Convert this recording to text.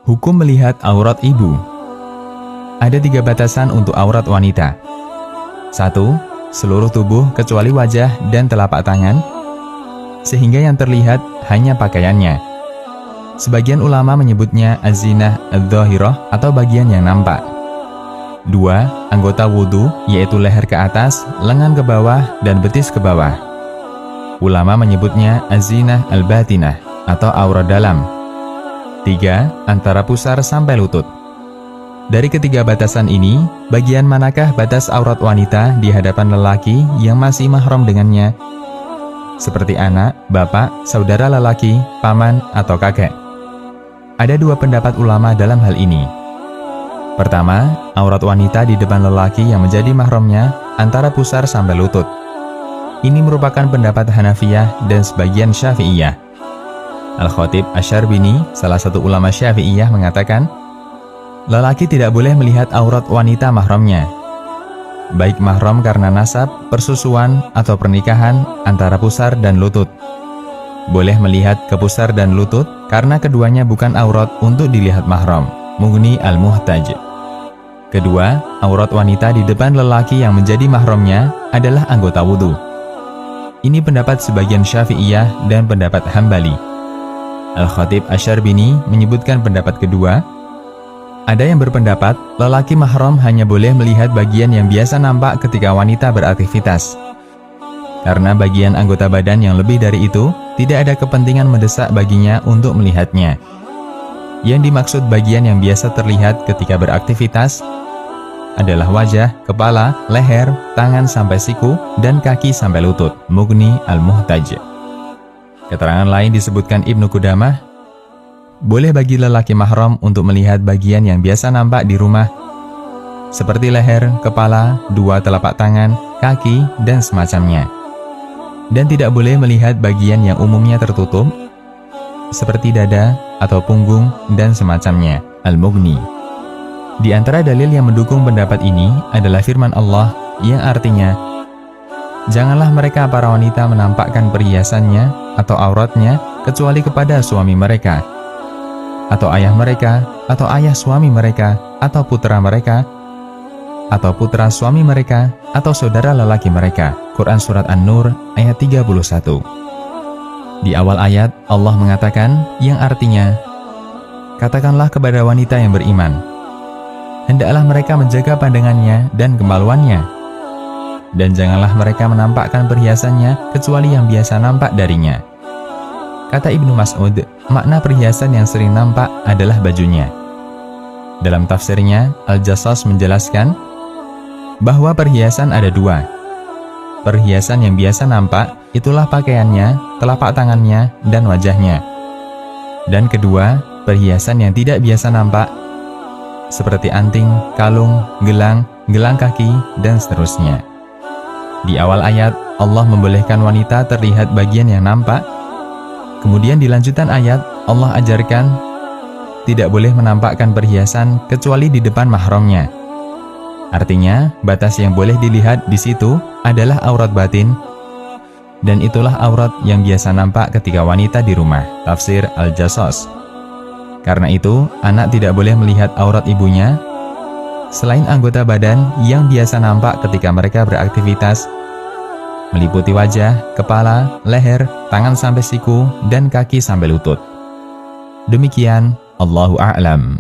Hukum melihat aurat ibu. Ada 3 batasan untuk aurat wanita. 1. Seluruh tubuh kecuali wajah dan telapak tangan, sehingga yang terlihat hanya pakaiannya. Sebagian ulama menyebutnya az-zinah adz-dzahirah atau bagian yang nampak. 2. Anggota wudhu, yaitu leher ke atas, lengan ke bawah, dan betis ke bawah. Ulama menyebutnya az-zinah al-batinah atau aurat dalam. 3. Antara pusar sampai lutut. Dari ketiga batasan ini, bagian manakah batas aurat wanita di hadapan lelaki yang masih mahram dengannya? Seperti anak, bapak, saudara lelaki, paman, atau kakek. Ada 2 pendapat ulama dalam hal ini. Pertama, aurat wanita di depan lelaki yang menjadi mahramnya antara pusar sampai lutut. Ini merupakan pendapat Hanafiyah dan sebagian Syafi'iyah. Al-Khatib Asy-Syarbini, salah satu ulama Syafi'iyah, mengatakan, lelaki tidak boleh melihat aurat wanita mahramnya, baik mahram karena nasab, persusuan, atau pernikahan antara pusar dan lutut. Boleh melihat ke pusar dan lutut karena keduanya bukan aurat untuk dilihat mahram. Mughni al-Muhtaj. Kedua, aurat wanita di depan lelaki yang menjadi mahramnya adalah anggota wudhu. Ini pendapat sebagian Syafi'iyah dan pendapat Hambali. Al-Khatib Asy-Syarbini menyebutkan pendapat kedua. Ada yang berpendapat lelaki mahram hanya boleh melihat bagian yang biasa nampak ketika wanita beraktivitas. Karena bagian anggota badan yang lebih dari itu tidak ada kepentingan mendesak baginya untuk melihatnya. Yang dimaksud bagian yang biasa terlihat ketika beraktivitas adalah wajah, kepala, leher, tangan sampai siku, dan kaki sampai lutut. Mughni al-Muhtaj. Keterangan lain disebutkan Ibnu Qudamah, boleh bagi lelaki mahram untuk melihat bagian yang biasa nampak di rumah, seperti leher, kepala, 2 telapak tangan, kaki, dan semacamnya. Dan tidak boleh melihat bagian yang umumnya tertutup, seperti dada atau punggung, dan semacamnya. Al-Mughni. Di antara dalil yang mendukung pendapat ini adalah firman Allah yang artinya, janganlah mereka para wanita menampakkan perhiasannya atau auratnya kecuali kepada suami mereka, atau ayah mereka, atau ayah suami mereka, atau putra mereka, atau putra suami mereka, atau saudara lelaki mereka. Quran Surat An-Nur ayat 31. Di awal ayat, Allah mengatakan yang artinya, katakanlah kepada wanita yang beriman, hendaklah mereka menjaga pandangannya dan kemaluannya, dan janganlah mereka menampakkan perhiasannya kecuali yang biasa nampak darinya. Kata Ibnu Mas'ud, makna perhiasan yang sering nampak adalah bajunya. Dalam tafsirnya, Al-Jassas menjelaskan bahwa perhiasan ada 2. Perhiasan yang biasa nampak, itulah pakaiannya, telapak tangannya, dan wajahnya. Dan kedua, perhiasan yang tidak biasa nampak, seperti anting, kalung, gelang, gelang kaki, dan seterusnya. Di awal ayat, Allah membolehkan wanita terlihat bagian yang nampak. Kemudian di lanjutan ayat, Allah ajarkan tidak boleh menampakkan perhiasan kecuali di depan mahramnya. Artinya, batas yang boleh dilihat di situ adalah aurat batin, dan itulah aurat yang biasa nampak ketika wanita di rumah. Tafsir Al-Jassas. Karena itu, anak tidak boleh melihat aurat ibunya selain anggota badan yang biasa nampak ketika mereka beraktivitas, meliputi wajah, kepala, leher, tangan sampai siku, dan kaki sampai lutut. Demikian, Allahu a'lam.